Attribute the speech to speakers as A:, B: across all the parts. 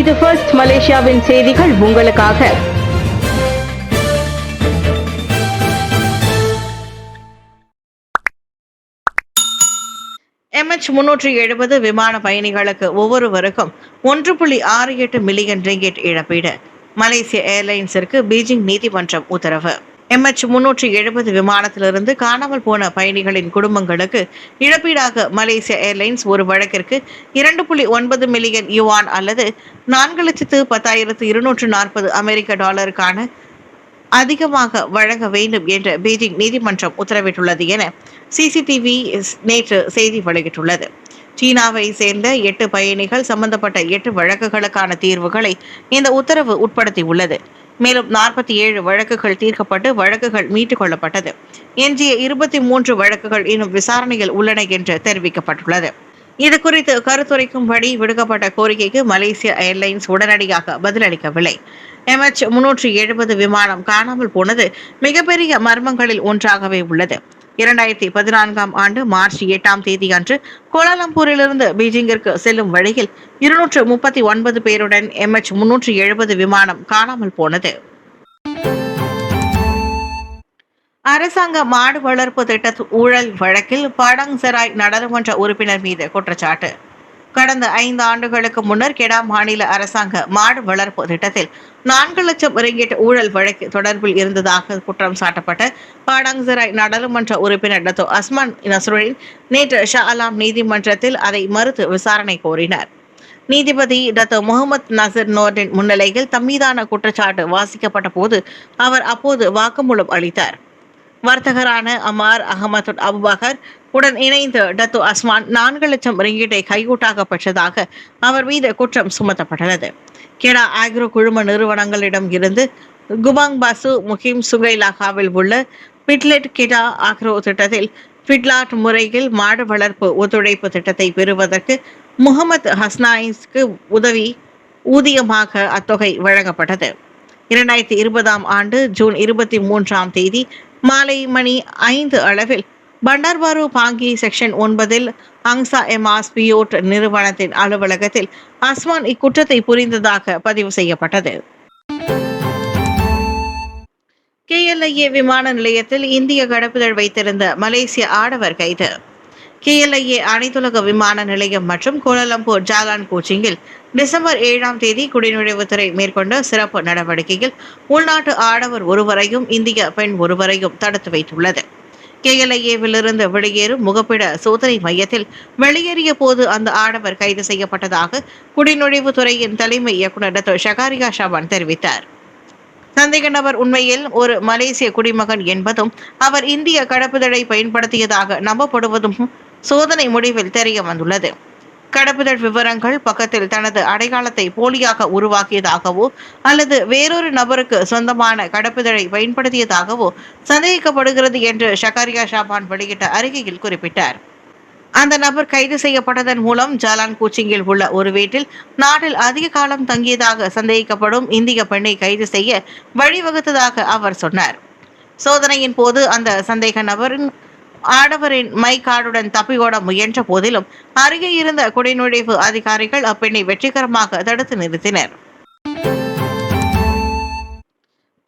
A: இது ஃபர்ஸ்ட் மலேசியாவின் செய்திகள் உங்களுக்காக. MH370 விமான பயணிகளுக்கு ஒவ்வொருவருக்கும் 1.68 மில்லியன் ரிங்கிட் இழப்பீடு. மலேசிய ஏர்லைன்ஸிற்கு பீஜிங் நீதிமன்றம் உத்தரவு. MH370 விமானத்திலிருந்து காணாமல் போன பயணிகளின் குடும்பங்களுக்கு இழப்பீடாக மலேசிய ஏர்லைன்ஸ் ஒரு வழக்கிற்கு 2.9 மில்லியன் யுவான் அல்லது 4,10,240 அமெரிக்க டாலருக்கான அதிகமாக வழங்க வேண்டும் என்று பீஜிங் நீதிமன்றம் உத்தரவிட்டுள்ளது என CCTV நேற்று செய்தி வெளியிட்டுள்ளது. சீனாவை சேர்ந்த 8 பயணிகள் சம்பந்தப்பட்ட 8 வழக்குகளுக்கான தீர்வுகளை இந்த உத்தரவு உட்படுத்தியுள்ளது. மேலும் 47 வழக்குகள் தீர்க்கப்பட்டு வழக்குகள் மீட்டுக் கொள்ளப்பட்டது. எஞ்சிய 23 வழக்குகள் இன்னும் விசாரணையில் உள்ளன என்று தெரிவிக்கப்பட்டுள்ளது. இது குறித்து கருத்துரைக்கும்படி விடுக்கப்பட்ட கோரிக்கைக்கு மலேசிய ஏர்லைன்ஸ் உடனடியாக பதிலளிக்கவில்லை. MH370 விமானம் காணாமல் போனது மிகப்பெரிய மர்மங்களில் ஒன்றாகவே உள்ளது. 2014ஆம் ஆண்டு மார்ச் 8ஆம் தேதி அன்று கோலாலம்பூரிலிருந்து பீஜிங்கிற்கு செல்லும் வழியில் 239 பேருடன் MH370 விமானம் காணாமல் போனது. அரசாங்க மாடு வளர்ப்பு திட்ட ஊழல் வழக்கில் படங் செராய் நாடாளுமன்ற உறுப்பினர் மீது குற்றச்சாட்டு. கடந்த 5 ஆண்டுகளுக்கு முன்னர் கெடா மாநில அரசாங்க மாடு வளர்ப்பு திட்டத்தில் 4 லட்சம் ரிங்கிட் ஊழல் வழக்கு தொடர்பில் இருந்ததாக குற்றம் சாட்டப்பட்ட படங் செராய் நாடாளுமன்ற உறுப்பினர் டத்தோ அஸ்மான் நஸ்ருடின் நேற்று ஷா அலாம் நீதிமன்றத்தில் அதை மறுத்து விசாரணை கோரினார். நீதிபதி டத்தோ முகமது நசீர் நோர்டின் முன்னிலையில் தம்மீதான குற்றச்சாட்டு வாசிக்கப்பட்ட போது அவர் அப்போது வாக்குமூலம் அளித்தார். வர்த்தகரான அமார் அகமது அபுபக்கர் உடன் இணைந்து டத்து அஸ்மான் 4 லட்சம் ரிங்கிட்டை கையூட்டாக பெற்றதாக அவர் மீது குற்றம் சுமத்தப்பட்டுள்ளது. கெடா ஆக்ரோ குழும நிறுவனங்களிடம் இருந்து குபாங் பாசு முகிம் சுகைலாகாவில் உள்ள பிட்லெட் கெடா ஆக்ரோ திட்டத்தில் பிட்லாட் முறையில் மாடு வளர்ப்பு ஒத்துழைப்பு திட்டத்தை பெறுவதற்கு முகமது ஹஸ்னாயிஸ்க்கு உதவி ஊதியமாக அத்தொகை வழங்கப்பட்டது. 2020ஆம் ஆண்டு ஜூன் 23ஆம் தேதி மாலை மணி 5 அளவில் பண்டார்பாரு பாங்கி செக்ஷன் 9 அங்சா எமாஸ் பியோட் நிறுவனத்தின் அலுவலகத்தில் அஸ்மான் இக்குற்றத்தை புரிந்ததாக பதிவு செய்யப்பட்டது. KLIA விமான நிலையத்தில் இந்திய கடப்புதல் வைத்திருந்த மலேசிய ஆடவர் கைது. KLIA அனைத்துலக விமான நிலையம் மற்றும் கோலாலம்பூர் ஜாலான் கோச்சிங்கில் டிசம்பர் 7ஆம் தேதி குடிநுழைவுத்துறை மேற்கொண்ட சிறப்பு நடவடிக்கையில் உள்நாட்டு ஆடவர் ஒருவரையும் இந்திய பெண் ஒருவரையும் தடுத்து வைத்துள்ளது. KLIAவிலிருந்து வெளியேறும் முகப்பிட சோதனை மையத்தில் வெளியேறிய போது அந்த ஆடவர் கைது செய்யப்பட்டதாக குடிநுழைவுத்துறையின் தலைமை இயக்குநர் டாக்டர் ஷகாரியா ஷாபான் தெரிவித்தார். சந்தேக நபர் உண்மையில் ஒரு மலேசிய குடிமகன் என்பதும் அவர் இந்திய கடப்புதலை பயன்படுத்தியதாக நம்பப்படுவதும் சோதனை முடிவில் தெரிய வந்துள்ளது. கடப்புதல் விவரங்கள் பக்கத்தில் தனது அடையாளத்தை போலியாக உருவாக்கியதாகவோ அல்லது வேறொரு நபருக்கு சொந்தமான கடப்புதலை பயன்படுத்தியதாகவோ சந்தேகிக்கப்படுகிறது என்று ஷகாரியா ஷாபான் வெளியிட்ட அறிக்கையில் குறிப்பிட்டார். அந்த நபர் கைது செய்யப்பட்டதன் மூலம் ஜாலான் கோச்சிங்கில் உள்ள ஒரு வீட்டில் நாட்டில் அதிக காலம் தங்கியதாக சந்தேகிக்கப்படும் இந்திய பெண்ணை கைது செய்ய வழிவகுத்ததாக அவர் சொன்னார். சோதனையின் போது அந்த சந்தேக நபரின் ஆடவரின் மை கார்டுடன் தப்பியோட முயன்ற போதிலும் அருகே இருந்த குடிநுழைவு அதிகாரிகள் அப்பெண்ணை வெற்றிகரமாக தடுத்து நிறுத்தினர்.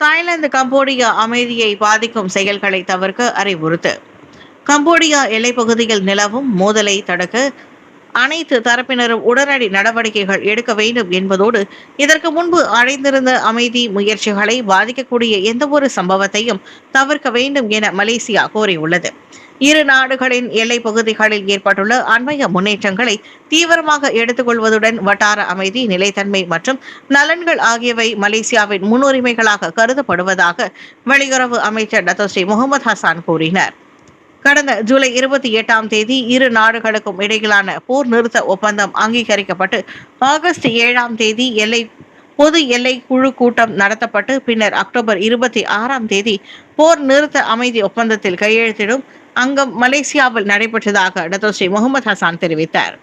A: தாய்லாந்து கம்போடியா அமைதியை பாதிக்கும் செயல்களை தவிர்க்க அறிவுறுத்து. கம்போடியா எல்லைப்பகுதியில் நிலவும் மோதலை தடுக்க அனைத்து தரப்பினரும் உடனடி நடவடிக்கைகள் எடுக்க வேண்டும் என்பதோடு இதற்கு முன்பு அடைந்திருந்த அமைதி முயற்சிகளை பாதிக்கக்கூடிய எந்தவொரு சம்பவத்தையும் தவிர்க்க வேண்டும் என மலேசியா கோரியுள்ளது. இரு நாடுகளின் எல்லை பகுதிகளில் ஏற்பட்டுள்ள அண்மைய முன்னேற்றங்களை தீவிரமாக எடுத்துக்கொள்வதுடன் வட்டார அமைதி, நிலைத்தன்மை மற்றும் நலன்கள் ஆகியவை மலேசியாவின் முன்னுரிமைகளாக கருதப்படுவதாக வெளியுறவு அமைச்சர் டத்தோ ஸ்ரீ முகமது ஹசான் கூறினார். கடந்த ஜூலை 28ஆம் தேதி இரு நாடுகளுக்கும் இடையிலான போர் நிறுத்த ஒப்பந்தம் அங்கீகரிக்கப்பட்டு ஆகஸ்ட் 7ஆம் தேதி பொது எல்லை குழு கூட்டம் நடத்தப்பட்டு பின்னர் அக்டோபர் 26ஆம் தேதி போர் நிறுத்த அமைதி ஒப்பந்தத்தில் கையெழுத்திடும் அங்கம் மலேசியாவில் நடைபெற்றதாக டத்தோ ஸ்ரீ முகமது ஹசான் தெரிவித்தார்.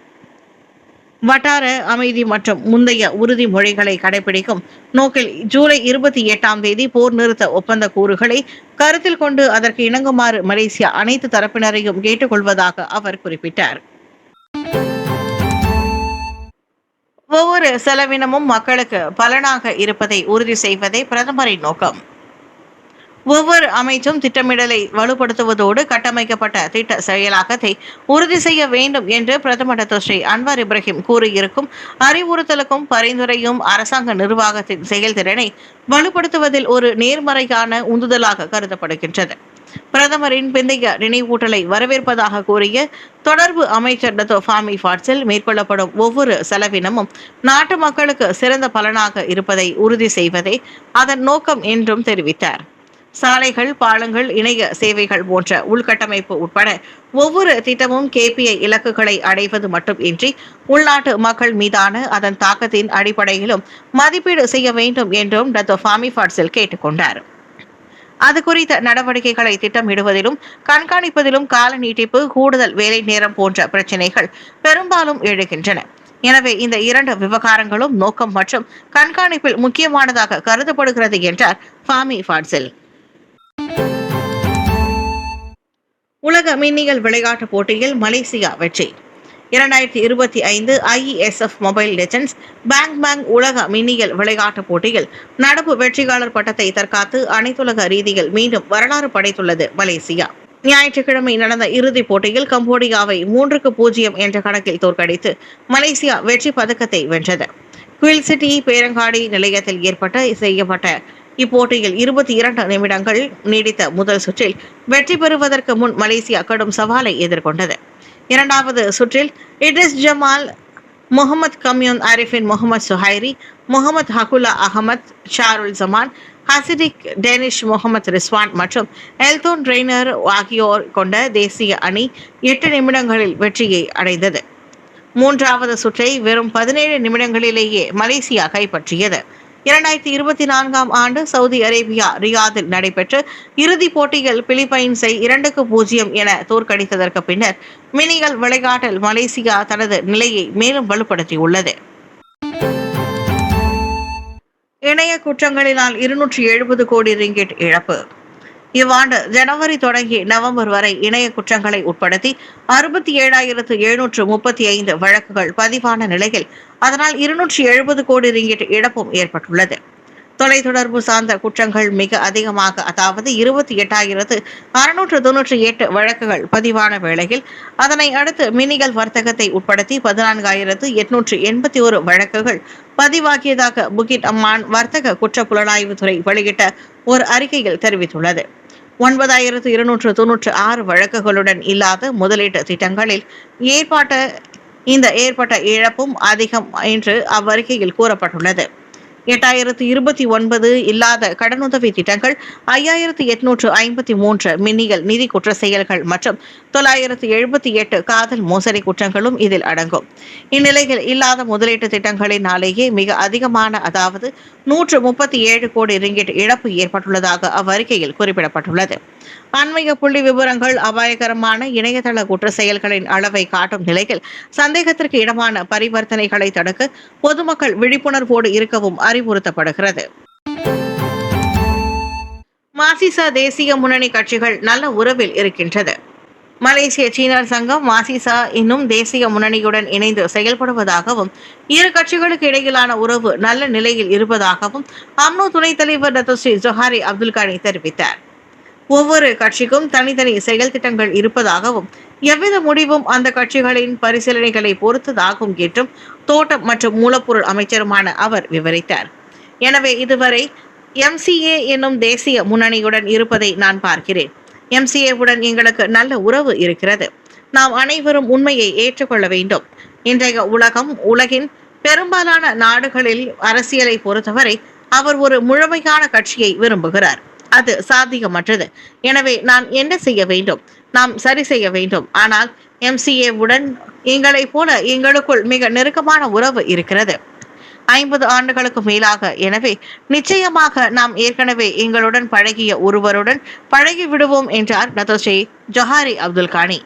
A: வட்டார அமைதி மற்றும் முந்தைய உறுதிமொழிகளை கடைபிடிக்கும் நோக்கில் ஜூலை 28ஆம் தேதி போர் நிறுத்த ஒப்பந்த கூறுகளை கருத்தில் கொண்டு அதற்கு இணங்குமாறு மலேசியா அனைத்து தரப்பினரையும் கேட்டுக்கொள்வதாக அவர் குறிப்பிட்டார். ஒவ்வொரு ஒவ்வொரு செலவினமும் மக்களுக்கு பலனாக இருப்பதை உறுதி செய்வதே பிரதமரின் நோக்கம். ஒவ்வொரு அமைச்சும் திட்டமிடலை வலுப்படுத்துவதோடு கட்டமைக்கப்பட்ட திட்ட செயலாக்கத்தை உறுதி செய்ய வேண்டும் என்று பிரதமர் டாக்டர் ஸ்ரீ அன்வார் இப்ராஹிம் கூறியிருக்கும் அறிவுறுத்தலுக்கும் பரிந்துரையும் அரசாங்க நிர்வாகத்தின் செயல்திறனை வலுப்படுத்துவதில் ஒரு நேர்மறையான உந்துதலாக கருதப்படுகின்றது. பிரதமரின் பிந்தைய நினைவூட்டலை வரவேற்பதாக கூறிய தொடர்பு அமைச்சர் டாக்டர் ஃபாமி ஃபாட்சில் மேற்கொள்ளப்படும் ஒவ்வொரு செலவினமும் நாட்டு மக்களுக்கு சிறந்த பலனாக இருப்பதை உறுதி செய்வதே அதன் நோக்கம் என்றும் தெரிவித்தார். சாலைகள், பாலங்கள், இணைய சேவைகள் போன்ற உள்கட்டமைப்பு உட்பட ஒவ்வொரு திட்டமும் KPI இலக்குகளை அடைவது மட்டுமின்றி உள்நாட்டு மக்கள் மீதான அதன் தாக்கத்தின் அடிப்படையிலும் மதிப்பீடு செய்ய வேண்டும் என்றும் டாக்டர் ஃபாமி ஃபாட்சில் கேட்டுக்கொண்டார். அது குறித்த நடவடிக்கைகளை திட்டமிடுவதிலும் கண்காணிப்பதிலும் கால நீட்டிப்பு, கூடுதல் வேலை நேரம் போன்ற பிரச்சினைகள் பெரும்பாலும் எழுகின்றன. எனவே இந்த இரண்டு விவகாரங்களும் நோக்கம் மற்றும் கண்காணிப்பில் முக்கியமானதாக கருதப்படுகிறது என்றார் ஃபாமி ஃபாட்சில். உலக மின்னியல் விளையாட்டுப் போட்டியில் மலேசியா வெற்றி. 2025 IESF மொபைல் லெஜெண்ட்ஸ் பேங் உலக மின்னியல் விளையாட்டுப் போட்டியில் நடப்பு வெற்றியாளர் பட்டத்தை தற்காத்து அனைத்துலக ரீதியில் மீண்டும் வரலாறு படைத்துள்ளது மலேசியா. ஞாயிற்றுக்கிழமை நடந்த இறுதிப் போட்டியில் கம்போடியாவை 3-0 என்ற கணக்கில் தோற்கடித்து மலேசியா வெற்றி பதக்கத்தை வென்றது. குயில் சிட்டி பேரங்காடி நிலையத்தில் செய்யப்பட்ட இப்போட்டியில் 22 நிமிடங்கள் நீடித்த முதல் சுற்றில் வெற்றி பெறுவதற்கு முன் மலேசியா கடும் சவாலை எதிர்கொண்டது. இரண்டாவது சுற்றில் இட்ரிஸ் ஜமால், முகமது கம்யூன் ஆரிஃபின், முகமது சுஹைரி, முகமது ஹகுலா அகமத், ஷாருல் ஜமான், ஹசிடிக் டேனிஷ், முகமது ரிஸ்வான் மற்றும் எல்தோன் ரெய்னர் ஆகியோர் கொண்ட தேசிய அணி 8 நிமிடங்களில் வெற்றியை அடைந்தது. மூன்றாவது சுற்றை வெறும் 17 நிமிடங்களிலேயே மலேசியா கைப்பற்றியது. 2024ஆம் ஆண்டு சவுதி அரேபியா ரியாதில் நடைபெற்ற இறுதிப் போட்டியில் பிலிப்பைன்ஸை 2-0 என தோற்கடித்ததற்கு பின்னர் மினியல் விளையாட்டில் மலேசியா தனது நிலையை மேலும் வலுப்படுத்தியுள்ளது. இணைய குற்றங்களினால் 270 கோடி ரிங்கிட் இழப்பு. இவ்வாண்டு ஜனவரி தொடங்கி நவம்பர் வரை இணைய குற்றங்களை உட்படுத்தி 67,735 வழக்குகள் பதிவான நிலையில் அதனால் 270 கோடி ரிங்கிட் இழப்பும் ஏற்பட்டுள்ளது. தொலைத்தொடர்பு சார்ந்த குற்றங்கள் மிக அதிகமாக, அதாவது 28,698 வழக்குகள் பதிவான வேளையில் அதனை அடுத்து மின்னியல் வர்த்தகத்தை உட்படுத்தி 14,881 வழக்குகள் பதிவாகியதாக புகிட் அம்மான் வர்த்தக குற்ற புலனாய்வுத்துறை வெளியிட்ட ஒரு அறிக்கையில் தெரிவித்துள்ளது. 9,296 வழக்குகளுடன் இல்லாத முதலீட்டு திட்டங்களில் ஏற்பட்ட இழப்பும் அதிகம் என்று அவ்வறிக்கையில் கூறப்பட்டுள்ளது. 8,029 இல்லாத கடனுதவி திட்டங்கள், 5,853 மின்னியல் நிதி குற்ற செயல்கள் மற்றும் 978 காதல் மோசடி குற்றங்களும் இதில் அடங்கும். இந்நிலையில் இல்லாத முதலீட்டு திட்டங்களினாலேயே மிக அதிகமான, அதாவது 137 கோடி ரிங்கிட் இழப்பு ஏற்பட்டுள்ளதாக அவ்வறிக்கையில் குறிப்பிடப்பட்டுள்ளது. அண்மைய புள்ளி விவரங்கள் அபாயகரமான இணையதள குற்ற செயல்களின் அளவை காட்டும் நிலையில் சந்தேகத்திற்கு இடமான பரிவர்த்தனைகளை தடுக்க பொதுமக்கள் விழிப்புணர்வோடு இருக்கவும் அறிவுறுத்தப்படுகிறது. மாசிசா தேசிய முன்னணி கட்சிகள் நல்ல உறவில் இருக்கின்றது. மலேசிய சீனர் சங்கம் மாசிசா இன்னும் தேசிய முன்னணியுடன் இணைந்து செயல்படுவதாகவும் இரு கட்சிகளுக்கு இடையிலான உறவு நல்ல நிலையில் இருப்பதாகவும் அம்னோ துணைத் தலைவர் டாக்டர் ஸ்ரீ ஜொஹாரி அப்துல் கானி தெரிவித்தார். ஒவ்வொரு கட்சிக்கும் தனித்தனி செயல் திட்டங்கள் இருப்பதாகவும் எவ்வித முடிவும் அந்த கட்சிகளின் பரிசீலனைகளை பொறுத்ததாகும் என்றும் தோட்டம் மற்றும் மூலப்பொருள் அமைச்சருமான அவர் விவரித்தார். எனவே இதுவரை MCA என்னும் தேசிய முன்னணியுடன் இருப்பதை நான் பார்க்கிறேன். MCA-உடன் எங்களுக்கு நல்ல உறவு இருக்கிறது. நாம் அனைவரும் உண்மையை ஏற்றுக்கொள்ள வேண்டும். இன்றைய உலகின் பெரும்பாலான நாடுகளில் அரசியலை பொறுத்தவரை அவர் ஒரு முழுமையான கட்சியை விரும்புகிறார். அது சாத்தியமற்றது. எனவே நான் என்ன செய்ய வேண்டும்? நாம் சரி செய்ய வேண்டும். ஆனால் MCA-உடன் எங்களைப் போல எங்களுக்குள் மிக நெருக்கமான உறவு இருக்கிறது. 50 ஆண்டுகளுக்கு மேலாக. எனவே நிச்சயமாக நாம் ஏற்கனவே எங்களுடன் பழகிய ஒருவருடன் பழகி விடுவோம் என்றார் டாக்டர் ஸ்ரீ ஜொஹாரி அப்துல் கானி.